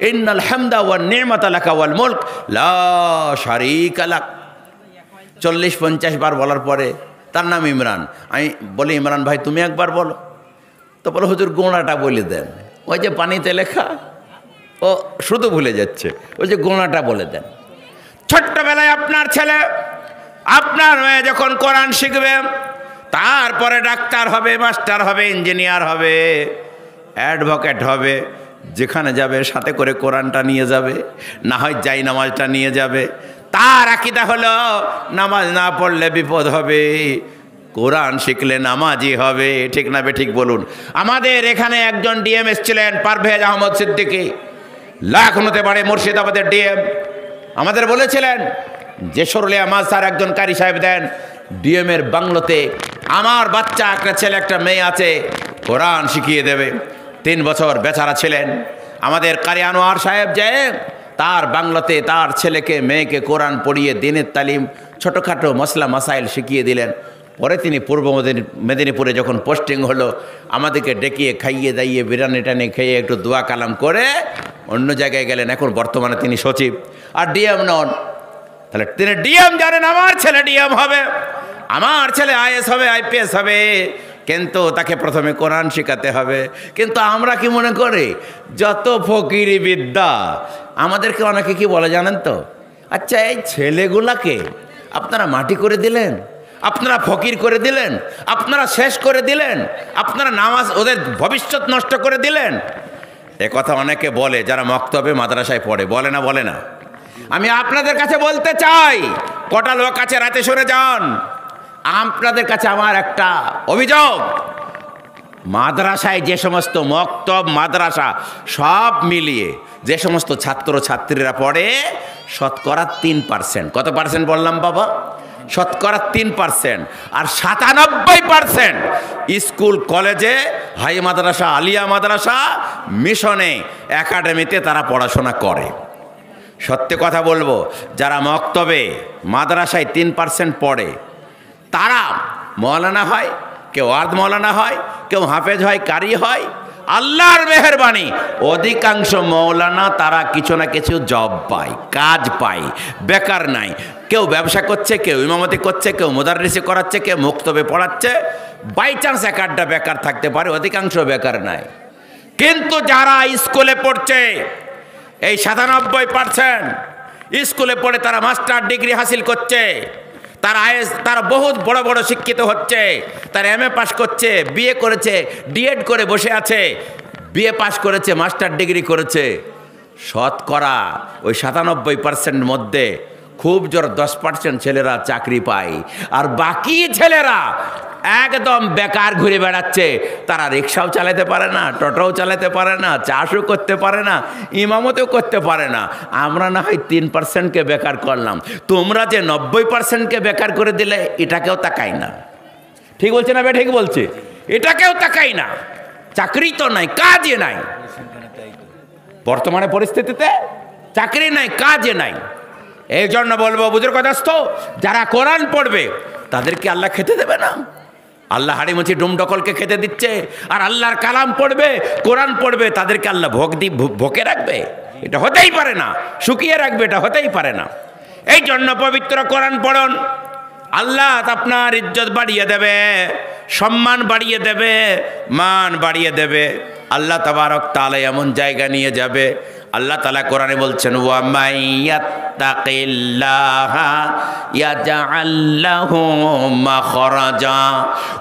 ইন্নাল হামদা ওয়ান নি'মাতা লাকা ওয়াল মুলক লা শারীকা লাক। 40-50 বার বলার পরে তার নাম ইমরান। আমি বলি, ইমরান ভাই তুমি একবার বলো। তো বলো হুজুর গোড়াটা বলে দেন। ওই যে পানিতে লেখা, ও শুধু ভুলে যাচ্ছে, ওই যে গোড়াটা বলে দেন। ছোট্টবেলায় আপনার ছেলে, আপনার মেয়ে যখন কোরআন শিখবে, তারপরে ডাক্তার হবে, মাস্টার হবে, ইঞ্জিনিয়ার হবে, অ্যাডভোকেট হবে, যেখানে যাবে সাথে করে কোরআনটা নিয়ে যাবে, না হয় যাই নামাজটা নিয়ে যাবে। তার আকীদা হলো নামাজ না পড়লে বিপদ হবে, কোরআন শিখলে নামাজি হবে। ঠিক না ঠিক বলুন? আমাদের এখানে একজন ডিএম এসেছিলেন, পারভেজ আহমদ সিদ্দিকী, লাখনৌতে বাড়ি, মুর্শিদাবাদের ডিএম। আমাদের বলেছিলেন যে সরুলিয়া মাঝার একজন কারি সাহেব দেন, ডিএমের বাংলোতে আমার বাচ্চা, একটা ছেলে একটা মেয়ে আছে, কোরআন শিখিয়ে দেবে। 3 বছর বেচারা ছিলেন। আমাদের কারি আনোয়ার সাহেব যে তার বাংলাতে তার ছেলেকে মেয়েকে কোরআন পড়িয়ে দিনের তালিম, ছোটোখাটো মশলা মাসাইল শিখিয়ে দিলেন। পরে তিনি পূর্ব মেদিনীপুরে যখন পোস্টিং হলো, আমাদেরকে ডেকিয়ে খাইয়ে দাইয়ে বিরিয়ানি টানি খেয়ে একটু দোয়া কালাম করে অন্য জায়গায় গেলেন। এখন বর্তমানে তিনি সচিব আর ডিএম নন। তাহলে তিনি ডিএম জানেন আমার ছেলে ডিএম হবে, আমার ছেলে আইএস হবে, আইপিএস হবে, কিন্তু তাকে প্রথমে কোরআন শেখাতে হবে। কিন্তু আমরা কি মনে করি যত ফকিরি বিদ্যা, আমাদেরকে অনেকে কি বলে জানেন তো, আচ্ছা এই ছেলেগুলাকে আপনারা মাটি করে দিলেন, আপনারা ফকির করে দিলেন, আপনারা শেষ করে দিলেন, আপনারা নামাজ ওদের ভবিষ্যৎ নষ্ট করে দিলেন। এ কথা অনেকে বলে যারা মক্তবে মাদ্রাসায় পড়ে, বলে না? বলে না? আমি আপনাদের কাছে বলতে চাই, কটা লোক আছে রাতে শুনে যান, আপনাদের কাছে আমার একটা অভিযোগ, মাদ্রাসায় যে সমস্ত মক্তব মাদ্রাসা সব মিলিয়ে যে সমস্ত ছাত্র ছাত্রীরা পড়ে, শতকরা 3%। কত পার্সেন্ট বললাম বাবা? শতকরা 3%। আর 97% স্কুল কলেজে, হাই মাদ্রাসা, আলিয়া মাদ্রাসা, মিশনে, একাডেমিতে তারা পড়াশোনা করে। সত্যি কথা বলবো, যারা মক্তবে মাদ্রাসায় 3% পড়ে, তারা মৌলানা হয়, কেউ আর্ধ মৌলানা হয়, কেউ হাফেজ হয়, কারি হয়। আল্লাহর মেহেরবানি অধিকাংশ মৌলানা তারা কিছু না কিছু জব পায়, কাজ পায়, বেকার নাই। কেউ ব্যবসা করছে, কেউ ইমামতি করছে, কেউ মুদাররিসি করাচ্ছে, কেউ মুক্তবে পড়াচ্ছে। বাই চান্স এক আধটা বেকার থাকতে পারে, অধিকাংশ বেকার নাই। কিন্তু যারা স্কুলে পড়ছে, এই 97% স্কুলে পড়ে তারা মাস্টার ডিগ্রি হাসিল করছে, তারা তারা বহুত বড় বড় শিক্ষিত হচ্ছে, তারা এমএ পাস করছে, বিএ করেছে, ডিএড করে বসে আছে, বিএ পাস করেছে, মাস্টার ডিগ্রি করেছে। শতকরা ওই 97% মধ্যে খুব জোর 10% ছেলেরা চাকরি পায়, আর বাকি ছেলেরা একদম বেকার ঘুরে বেড়াচ্ছে। তারা রিক্সাও চালাতে পারে না, টোটোও চালাতে পারে না, চাষও করতে পারে না, ইমামতেও করতে পারে না। আমরা না হয় 3%কে বেকার করলাম, তোমরা যে 90%কে বেকার করে দিলে, এটাকেও তাকাই না। ঠিক বলছে না? ঠিক বলছে। এটাকেও তাকাই না। চাকরি তো নাই, কাজে নাই, বর্তমানে পরিস্থিতিতে চাকরি নাই, কাজে নাই। এই জন্য বলবো বুজুর্গদস্ত, যারা কোরআন পড়বে তাদেরকে আল্লাহ খেতে দেবে না। আল্লাহ হাড়িমুচি ডুমডকলকে খেতে দিচ্ছে, আর আল্লাহর কালাম পড়বে, কোরআন পড়বে, তাদেরকে আল্লাহ ভোকে রাখবে? এটা হতেই পারে না। শুকিয়ে রাখবে? এটা হতেই পারে না। এই জন্য পবিত্র কোরআন পড়ুন, আল্লাহ আপনার ইজ্জত বাড়িয়ে দেবে, সম্মান বাড়িয়ে দেবে, মান বাড়িয়ে দেবে। আল্লাহ তাবারক তাআলা এমন জায়গা নিয়ে যাবে। আল্লাহ তাআলা কোরআনে বলছেন, ওয়া মাইয়াত্তাকিল্লাহা ইয়াজআল লাহু মাখরাজা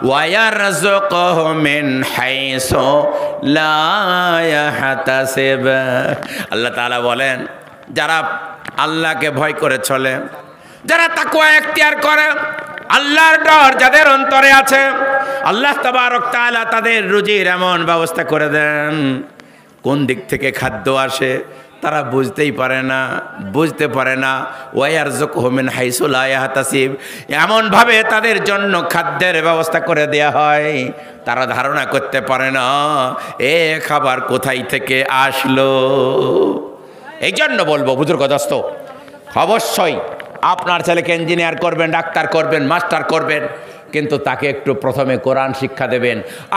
ওয়া ইয়ারযুকহু মিন হাইসু লা ইয়াহতাসিব। আল্লাহ তাআলা বলেন, যারা আল্লাহকে ভয় করে চলে, যারা তাকওয়া এখতিয়ার করে, আল্লাহর ডর যাদের অন্তরে আছে, আল্লাহ তাবারক তাআলা তাদের রুজির এমন ব্যবস্থা করে দেন, কোন দিক থেকে খাদ্য আসে তারা বুঝতেই পারে না, বুঝতে পারে না। ওয়ারযুকহু মিন হাইসু লা ইয়াহতাসিব, এমনভাবে তাদের জন্য খাদ্যের ব্যবস্থা করে দেয়া হয়, তারা ধারণা করতে পারে না এ খাবার কোথায় থেকে আসলো। এই জন্য বলবো বুজুর্গদস্ত, অবশ্যই আপনার ছেলেকে ইঞ্জিনিয়ার করবেন, ডাক্তার করবেন, মাস্টার করবেন, কিন্তু তাকে একটু প্রথমে কোরআন শিক্ষা দেবেন,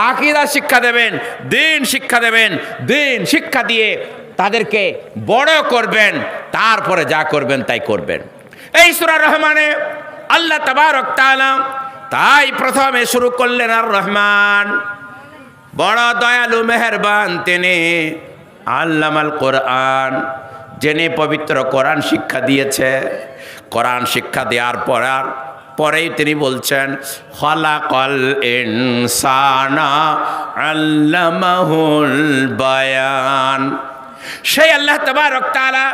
আকীদা শিক্ষা দেবেন, দ্বীন শিক্ষা দেবেন। দ্বীন শিক্ষা দিয়ে তাদেরকে বড় করবেন, তারপরে যা করবেন তাই করবেন। এই সূরা রহমানে আল্লাহ তাবারক তাআলা তাই প্রথমে শুরু করলেন আর রহমান, বড় দয়ালু মেহেরবান তিনি, আল্লামাল কোরআন, যিনি পবিত্র কোরআন শিক্ষা দিয়েছে। কোরআন শিক্ষা দেওয়ার পরেই তিনি বলছেন খলাকাল ইনসানা আল্লামাহুল বায়ান। সেই আল্লাহ তাবারক তাআলা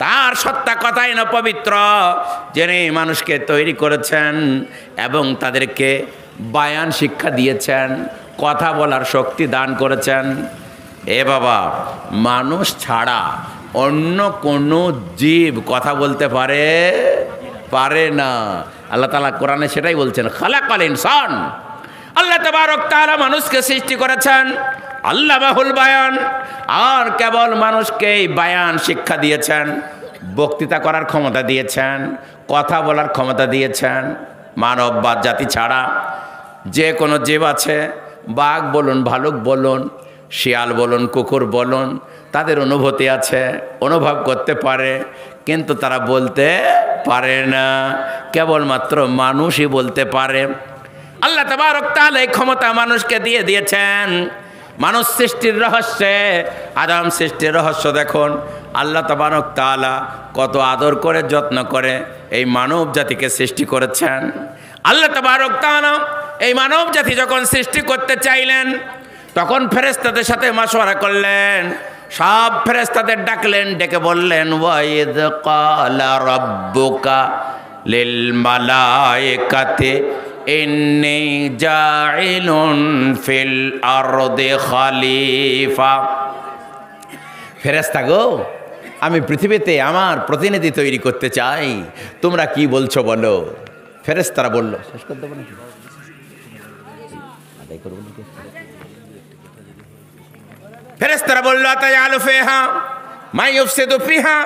তার সত্তা কথাই না পবিত্র, যিনি মানুষকে তৈরি করেছেন এবং তাদেরকে বায়ান শিক্ষা দিয়েছেন, কথা বলার শক্তি দান করেছেন। এ বাবা, মানুষ ছাড়া অন্য কোনো জীব কথা বলতে পারে না। আল্লাহ তাআলা কোরআনে সেটাই বলছেন, খালাকাল ইনসান। আল্লাহ তাবারক তাআলা মানুষকে সৃষ্টি করেছেন, আল্লামাহুল বায়ান, আর কেবল মানুষকে বায়ান শিক্ষা দিয়েছেন, বক্তৃতা করার ক্ষমতা দিয়েছেন, কথা বলার ক্ষমতা দিয়েছেন। মানব বা জাতি ছাড়া যে কোনো জীব আছে, বাঘ বলুন, ভালুক বলুন, শিয়াল বলুন, কুকুর বলুন, তাদের অনুভূতি আছে, অনুভব করতে পারে, কিন্তু তারা বলতে পারে না। কেবলমাত্র মানুষই বলতে পারে। আল্লাহ তাবারক তাআলা এই ক্ষমতা মানুষকে দিয়ে দিয়েছেন। মানুষ সৃষ্টির রহস্যে, আদম সৃষ্টির রহস্য দেখুন, আল্লাহ তাবারক তাআলা কত আদর করে যত্ন করে এই মানব জাতিকে সৃষ্টি করেছেন। আল্লাহ তাবারক তাআলা এই মানব জাতি যখন সৃষ্টি করতে চাইলেন, তখন ফেরেশতাদের সাথে মাশওয়ারা করলেন, সব ফেরেশতাদের ডাকলেন, ডেকে বললেন ওয়াইদ ক্বালা রাব্বুকা লিল মালায়েকাতি ইন্নী জাইলুন ফিল আরদি খলিফা। ফেরেশতা গো, আমি পৃথিবীতে আমার প্রতিনিধি তৈরি করতে চাই, তোমরা কি বলছো বলো। ফেরেশতারা বলল, শেষ করে দেবো নাকি, আদায় করবো নাকি? ফেরেশতারা বলল আতাজালু ফিহা মা ইউফসিদু ফিহা,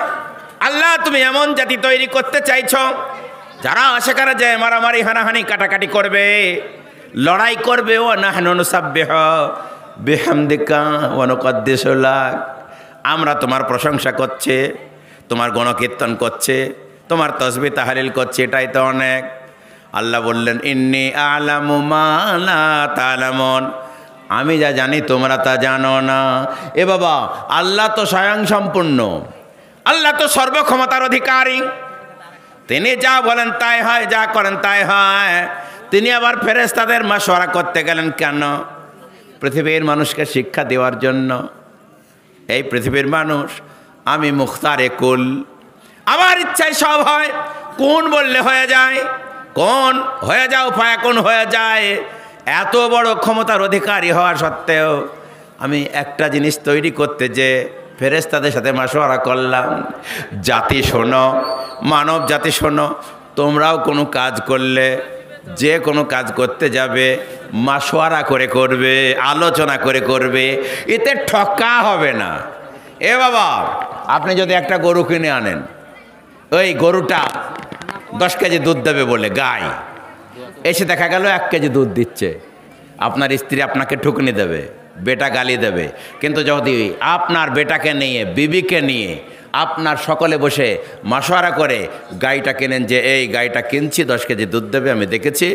আল্লাহ তুমি এমন জাতি তৈরি করতে চাইছো যারা সেখানে যায় মারামারি, হানাহানি, কাটাকাটি করবে, লড়াই করবে। ও নাহনু নুসাব্বিহু বিহামদিকা ওয়া নুকদ্দিসু লাক, আমরা তোমার প্রশংসা করছে, তোমার গণকীর্তন করছে, তোমার তসবিহ তাহলিল করছে, এটাই তো অনেক। আল্লাহ বললেন ইন্নী আ'লামু মা লা তা'লামুন, আমি যা জানি তোমরা তা জানো না। এ বাবা, আল্লাহ তো স্বয়ং সম্পূর্ণ, আল্লাহ তো সর্বক্ষমতার অধিকারী, তিনি যা বলেন তাই হয়, যা করেন তাই হয়। তিনি আবার ফেরেশতাদের মাশওয়ারা করতে গেলেন কেন? পৃথিবীর মানুষকে শিক্ষা দেওয়ার জন্য। এই পৃথিবীর মানুষ, আমি মুখতারে কুল, আমার ইচ্ছায় সব হয়, কোন বললে হয়ে যায়, কোন হয়ে যাও ফায়াকুন হয়ে যায়। এত বড় ক্ষমতার অধিকারী হওয়া সত্ত্বেও আমি একটা জিনিস তৈরি করতে যে ফেরেশতাদের সাথে মাশওয়ারা করলাম। জাতি শোনো, মানব জাতি শোনো, তোমরাও কোনো কাজ করলে, যে কোনো কাজ করতে যাবে মাশওয়ারা করে করবে, আলোচনা করে করবে, এতে ঠকা হবে না। এ বাবা, আপনি যদি একটা গরু কিনে আনেন, ওই গরুটা 10 কেজি দুধ দেবে বলে গাই, এসে দেখা গেল 1 কেজি দুধ দিচ্ছে, আপনার স্ত্রী আপনাকে ঠুকনি দেবে, বেটা গালি দেবে। কিন্তু যদি আপনার বেটাকে নিয়ে, বিবিকে নিয়ে আপনার সকলে বসে মাশওয়ারা করে গাইটা কেনেন, যে এই গাইটা কিনছি 10 কেজি দুধ দেবে, আমি দেখেছি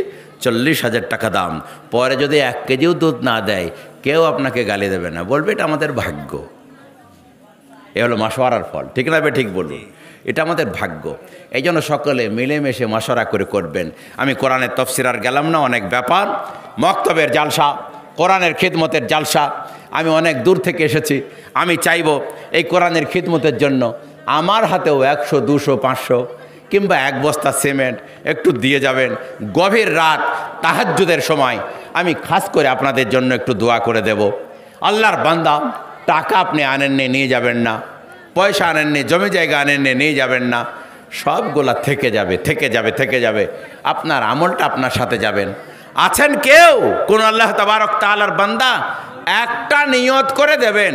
40,000 টাকা দাম, পরে যদি 1 কেজিও দুধ না দেয়, কেউ আপনাকে গালি দেবে না, বলবে এটা আমাদের ভাগ্য। এ হলো মাশওয়ারার ফল, ঠিক না? ঠিক বলুন, এটা আমাদের ভাগ্য। এই জন্য সকলে মিলেমিশে মাশওয়ারা করে করবেন। আমি কোরআনের তাফসীর আর গেলাম না, অনেক ব্যাপার, মক্তবের জালসা, কোরআনের খিদমতের জালসা, আমি অনেক দূর থেকে এসেছি। আমি চাইব এই কোরআনের খিদমতের জন্য আমার হাতেও 100, 200, 500 কিংবা 1 বস্তা সিমেন্ট একটু দিয়ে যাবেন। গভীর রাত তাহাজ্জুদের সময় আমি খাস করে আপনাদের জন্য একটু দোয়া করে দেব। আল্লাহর বান্দা, টাকা আপনি আনেননি, নিয়ে যাবেন না, পয়সা আনেননি, জমি জায়গা আনেননি, নিয়ে যাবেন না, সবগুলা থেকে যাবে, থেকে যাবে, থেকে যাবে। আপনার আমলটা আপনার সাথে যাবেন। আছেন কেউ কোন আল্লাহ তাবারক তাআলার বান্দা, একটা নিয়ত করে দেবেন,